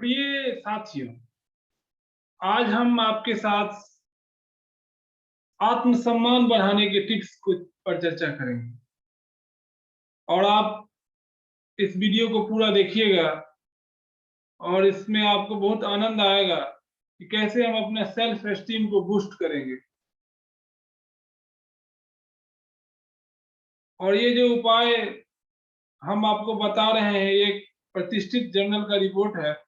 प्रिय साथियों, आज हम आपके साथ आत्मसम्मान बढ़ाने के टिप्स पर चर्चा करेंगे और आप इस वीडियो को पूरा देखिएगा और इसमें आपको बहुत आनंद आएगा कि कैसे हम अपने सेल्फ एस्टीम को बूस्ट करेंगे। और ये जो उपाय हम आपको बता रहे हैं, ये एक प्रतिष्ठित जर्नल का रिपोर्ट है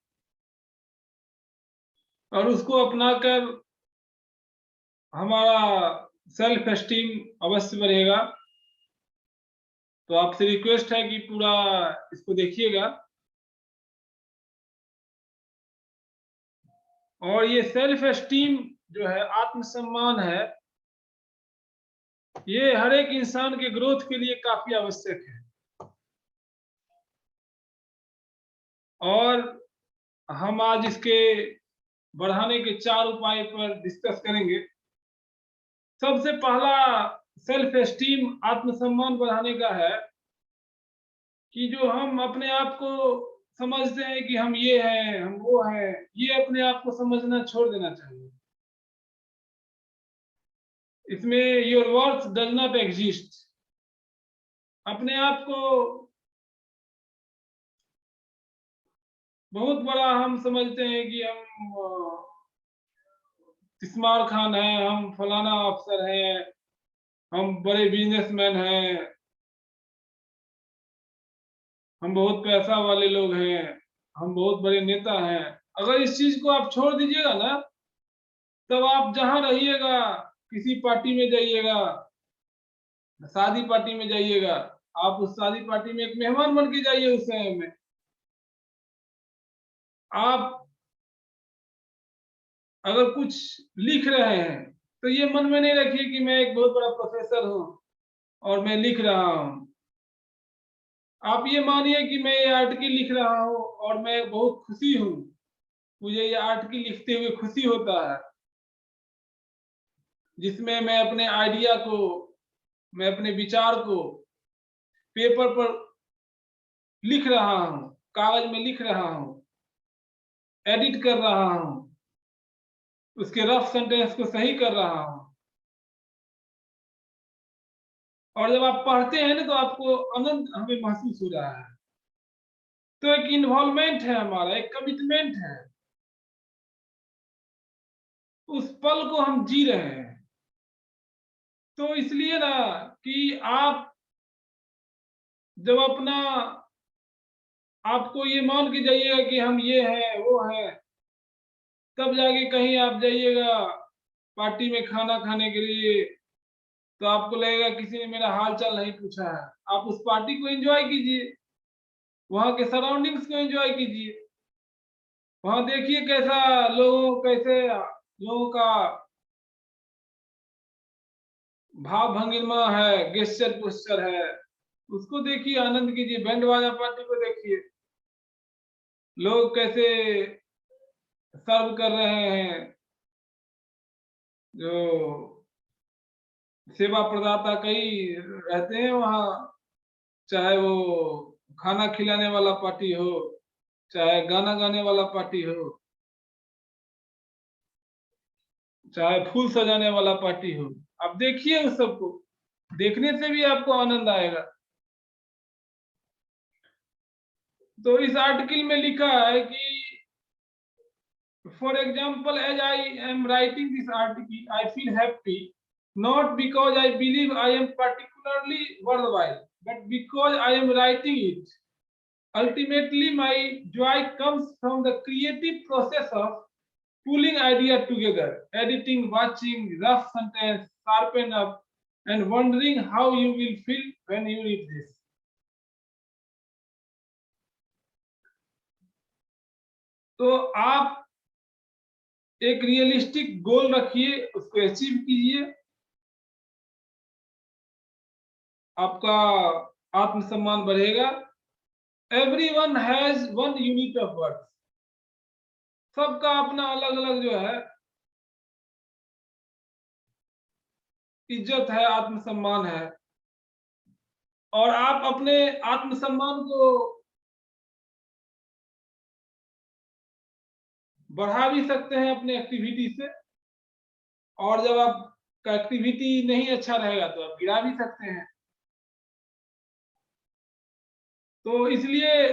और उसको अपनाकर हमारा सेल्फ एस्टीम अवश्य बढ़ेगा। तो आपसे रिक्वेस्ट है कि पूरा इसको देखिएगा। और ये सेल्फ एस्टीम जो है, आत्मसम्मान है, ये हर एक इंसान के ग्रोथ के लिए काफी आवश्यक है। और हम आज इसके बढ़ाने के 4 उपाय पर डिस्कस करेंगे। सबसे पहला सेल्फ एस्टीम आत्मसम्मान बढ़ाने का है कि जो हम अपने आप को समझते हैं कि हम ये हैं, हम वो हैं, ये अपने आप को समझना छोड़ देना चाहिए। इसमें your worth does not exist. अपने आप को बहुत बड़ा हम समझते हैं कि हम तिस्मार खान है, हम फलाना अफसर हैं, हम बड़े बिजनेसमैन हैं, हम बहुत पैसा वाले लोग हैं, हम बहुत बड़े नेता हैं। अगर इस चीज को आप छोड़ दीजिएगा ना, तब आप जहां रहिएगा, किसी पार्टी में जाइएगा, शादी पार्टी में जाइएगा, आप उस शादी पार्टी में एक मेहमान बन के जाइए। उस समय में आप अगर कुछ लिख रहे हैं तो ये मन में नहीं रखिए कि मैं एक बहुत बड़ा प्रोफेसर हूं और मैं लिख रहा हूं। आप ये मानिए कि मैं ये आर्टिकल लिख रहा हूँ और मैं बहुत खुशी हूँ, मुझे ये आर्टिकल लिखते हुए खुशी होता है, जिसमें मैं अपने आइडिया को, मैं अपने विचार को पेपर पर लिख रहा हूँ, कागज में लिख रहा हूँ, एडिट कर रहा हूँ, उसके रफ सेंटेंस को सही कर रहा हूँ। और जब आप पढ़ते हैं ना, तो आपको आनंद हमें महसूस हो रहा है। तो एक इन्वॉल्वमेंट है हमारा, एक कमिटमेंट है, उस पल को हम जी रहे हैं। तो इसलिए ना कि आप जब अपना आपको ये मान के जाइएगा कि हम ये हैं, वो हैं, तब जाके कहीं आप जाइएगा पार्टी में खाना खाने के लिए, तो आपको लगेगा किसी ने मेरा हाल चाल नहीं पूछा है। आप उस पार्टी को एंजॉय कीजिए, वहां के सराउंडिंग्स को एंजॉय कीजिए, वहां देखिए कैसे लोगों का भाव भंगिमा है, गेस्चर पोस्चर है, उसको देखिए, आनंद कीजिए। बैंड बाजा पार्टी को देखिए, लोग कैसे सर्व कर रहे हैं, जो सेवा प्रदाता कई रहते हैं वहाँ, चाहे वो खाना खिलाने वाला पार्टी हो, चाहे गाना गाने वाला पार्टी हो, चाहे फूल सजाने वाला पार्टी हो। आप देखिए उस सबको, देखने से भी आपको आनंद आएगा। तो इस आर्टिकल में लिखा है कि for example, as I am writing this article, I feel happy, not because I believe I am particularly worthwhile, but because I am writing it. Ultimately, my joy comes from the creative process of pulling ideas together, editing, watching, rough sentence, sharpen up, and wondering how you will feel when you read this. तो आप एक realistic गोल रखिए, उसको achieve कीजिए, आपका आत्मसम्मान बढ़ेगा। Everyone has one unit of worth. सबका अपना अलग अलग जो है इज्जत है, आत्मसम्मान है। और आप अपने आत्मसम्मान को बढ़ा भी सकते हैं अपने एक्टिविटी से, और जब आपका एक्टिविटी नहीं अच्छा रहेगा तो आप गिरा भी सकते हैं। तो इसलिए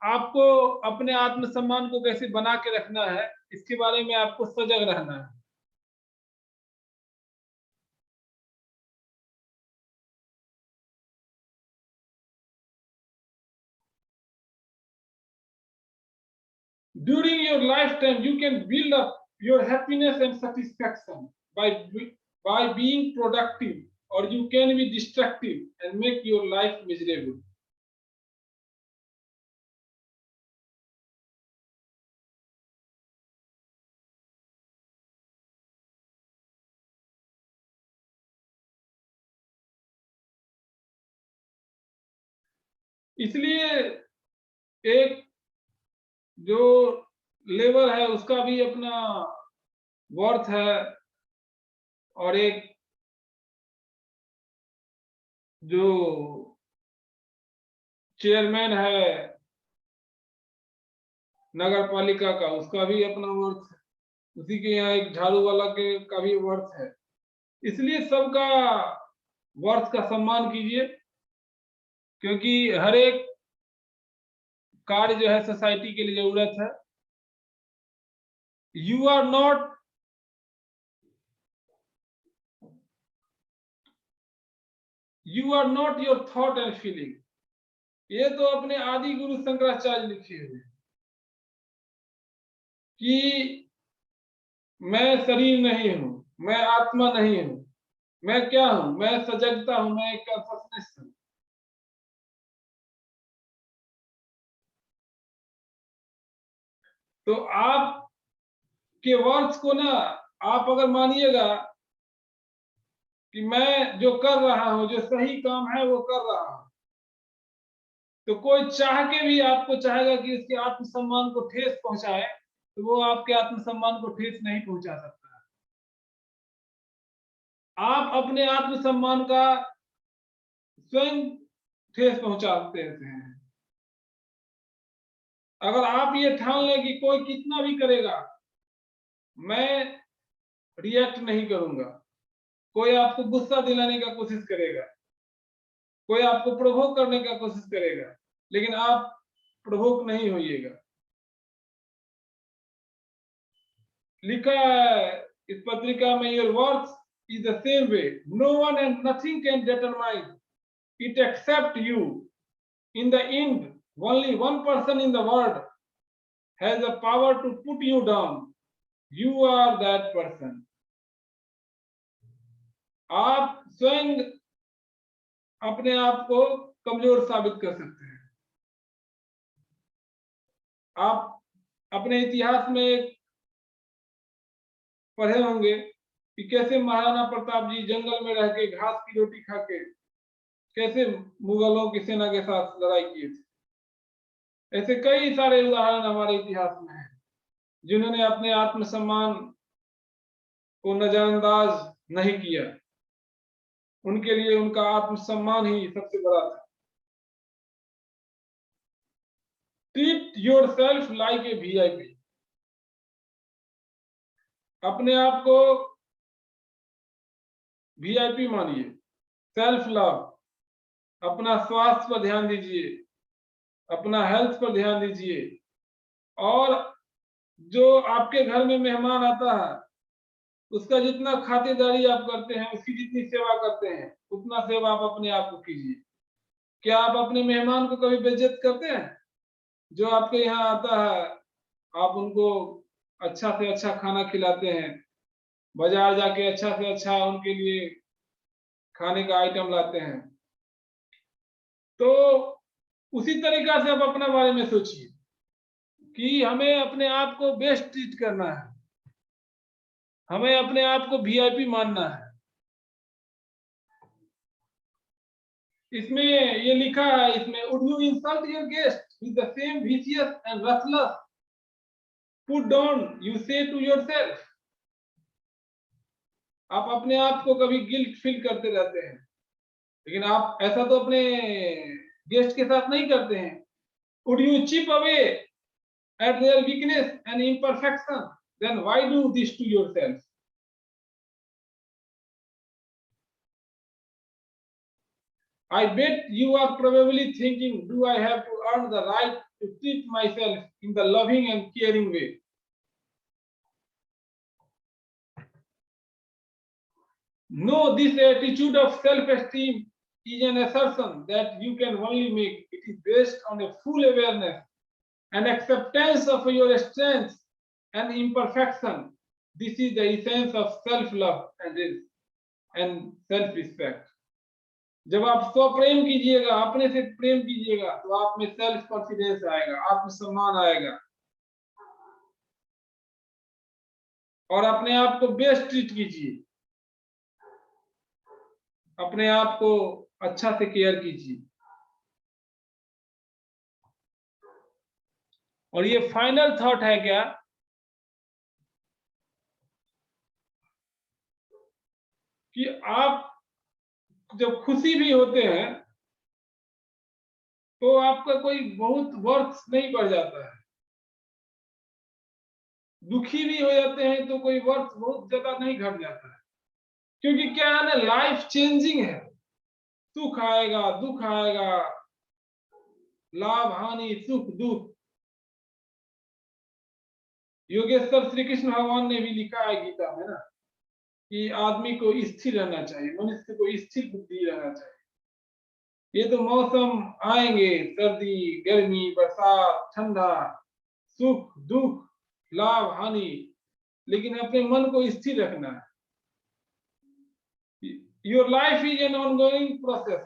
आपको अपने आत्मसम्मान को कैसे बना के रखना है, इसके बारे में आपको सजग रहना है। During your lifetime, you can build up your happiness and satisfaction by being productive, or you can be destructive and make your life miserable. इसलिए एक जो लेबर है उसका भी अपना वर्थ है, और एक जो चेयरमैन है नगर पालिका का, उसका भी अपना वर्थ है, उसी के यहाँ एक झाड़ू वाला के का भी वर्थ है। इसलिए सबका वर्थ का सम्मान कीजिए, क्योंकि हर एक कार्य जो है सोसाइटी के लिए जरूरत है। You are not your thought and feeling, ये तो अपने आदि गुरु शंकराचार्य लिखे हुए कि मैं शरीर नहीं हूं, मैं आत्मा नहीं हूं, मैं क्या हूं, मैं सजगता हूं, मैं एक कॉन्शसनेस हूं। तो आप के वर्ड्स को ना आप अगर मानिएगा कि मैं जो कर रहा हूं, जो सही काम है वो कर रहा हूं, तो कोई चाह के भी आपको चाहेगा कि उसके आत्मसम्मान को ठेस पहुंचाए, तो वो आपके आत्मसम्मान को ठेस नहीं पहुंचा सकता। आप अपने आत्मसम्मान का स्वयं ठेस पहुंचाते हैं। अगर आप ये ठान लें कि कोई कितना भी करेगा, मैं रिएक्ट नहीं करूंगा, कोई आपको गुस्सा दिलाने का कोशिश करेगा, कोई आपको प्रोवोक करने का कोशिश करेगा, लेकिन आप प्रोवोक नहीं होइएगा। लिखा है इस पत्रिका में, your words is the same way, no one and nothing can determine it except you. In the end only one person in the world has the power to put you down. You are that person. आप स्वयं अपने आप को कमजोर साबित कर सकते हैं। आप अपने इतिहास में पढ़े होंगे कि कैसे महाराणा प्रताप जी जंगल में रह के घास की रोटी खा के कैसे मुगलों की सेना के साथ लड़ाई किए थे। ऐसे कई सारे उदाहरण हमारे इतिहास में हैं, जिन्होंने अपने आत्मसम्मान को नजरअंदाज नहीं किया। उनके लिए उनका आत्मसम्मान ही सबसे बड़ा था। Treat your self like a VIP। अपने आप को VIP मानिए। सेल्फ लव, अपना स्वास्थ्य पर ध्यान दीजिए, अपना हेल्थ पर ध्यान दीजिए, और जो आपके घर में मेहमान आता है उसका जितना खातिरदारी आप करते हैं, उसकी जितनी सेवा करते हैं, उतना सेवा आप अपने आप को कीजिए। क्या आप अपने मेहमान को कभी बेइज्जत करते हैं? जो आपके यहाँ आता है आप उनको अच्छा से अच्छा खाना खिलाते हैं, बाजार जाके अच्छा से अच्छा उनके लिए खाने का आइटम लाते हैं। तो उसी तरीका से आप अपने बारे में सोचिए कि हमें अपने आप को बेस्ट ट्रीट करना है, हमें अपने आप को VIP मानना है। इसमें ये लिखा है, इसमें would you insult your guest with the same vicious and ruthless put down you say to yourself। आप अपने आप को कभी गिल्ट फील करते रहते हैं, लेकिन आप ऐसा तो अपने गेस्ट के साथ नहीं करते हैं। Would you chip away at their weakness and imperfection, then why do this to yourself? I bet you are probably thinking, do I have to earn the right to treat myself in the loving and caring way? No, this attitude of self-esteem is an assertion that you can only make. It is based on a full awareness and acceptance of your strengths and imperfection. This is the essence of self-love and self-respect. जब आप स्व प्रेम कीजिएगा, अपने से प्रेम कीजिएगा, तो आप में सेल्फ कॉन्फिडेंस आएगा, आत्मसम्मान आएगा, और अपने आप को बेस्ट ट्रीट कीजिए, अपने आप को अच्छा से केयर कीजिए। और ये फाइनल थॉट है क्या, कि आप जब खुशी भी होते हैं तो आपका कोई बहुत वर्थ नहीं बढ़ जाता है, दुखी भी हो जाते हैं तो कोई वर्थ बहुत ज्यादा नहीं घट जाता है, क्योंकि क्या है ना, लाइफ चेंजिंग है, सुख आएगा, दुख आएगा, लाभ हानि, सुख दुख। योगेश्वर श्री कृष्ण भगवान ने भी लिखा है गीता में ना, कि आदमी को स्थिर रहना चाहिए, मनुष्य को स्थिर बुद्धि रहना चाहिए। ये तो मौसम आएंगे, सर्दी, गर्मी, बरसात, ठंडा, सुख दुख, लाभ हानि, लेकिन अपने मन को स्थिर रखना है। Your life is an ongoing process.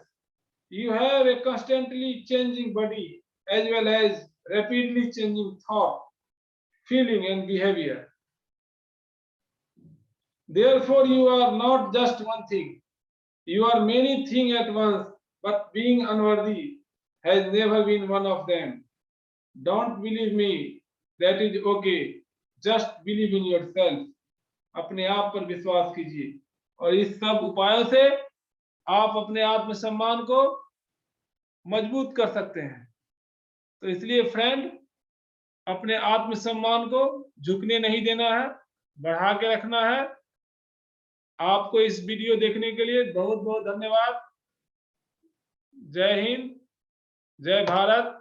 You have a constantly changing body as well as rapidly changing thought, feeling and behavior. Therefore, you are not just one thing. You are many things at once, but being unworthy has never been one of them. Don't believe me. That is okay. Just believe in yourself. अपने आप पर विश्वास कीजिए, और इस सब उपायों से आप अपने आत्मसम्मान को मजबूत कर सकते हैं। तो इसलिए फ्रेंड, अपने आत्मसम्मान को झुकने नहीं देना है, बढ़ा के रखना है। आपको इस वीडियो देखने के लिए बहुत बहुत धन्यवाद। जय हिंद, जय भारत।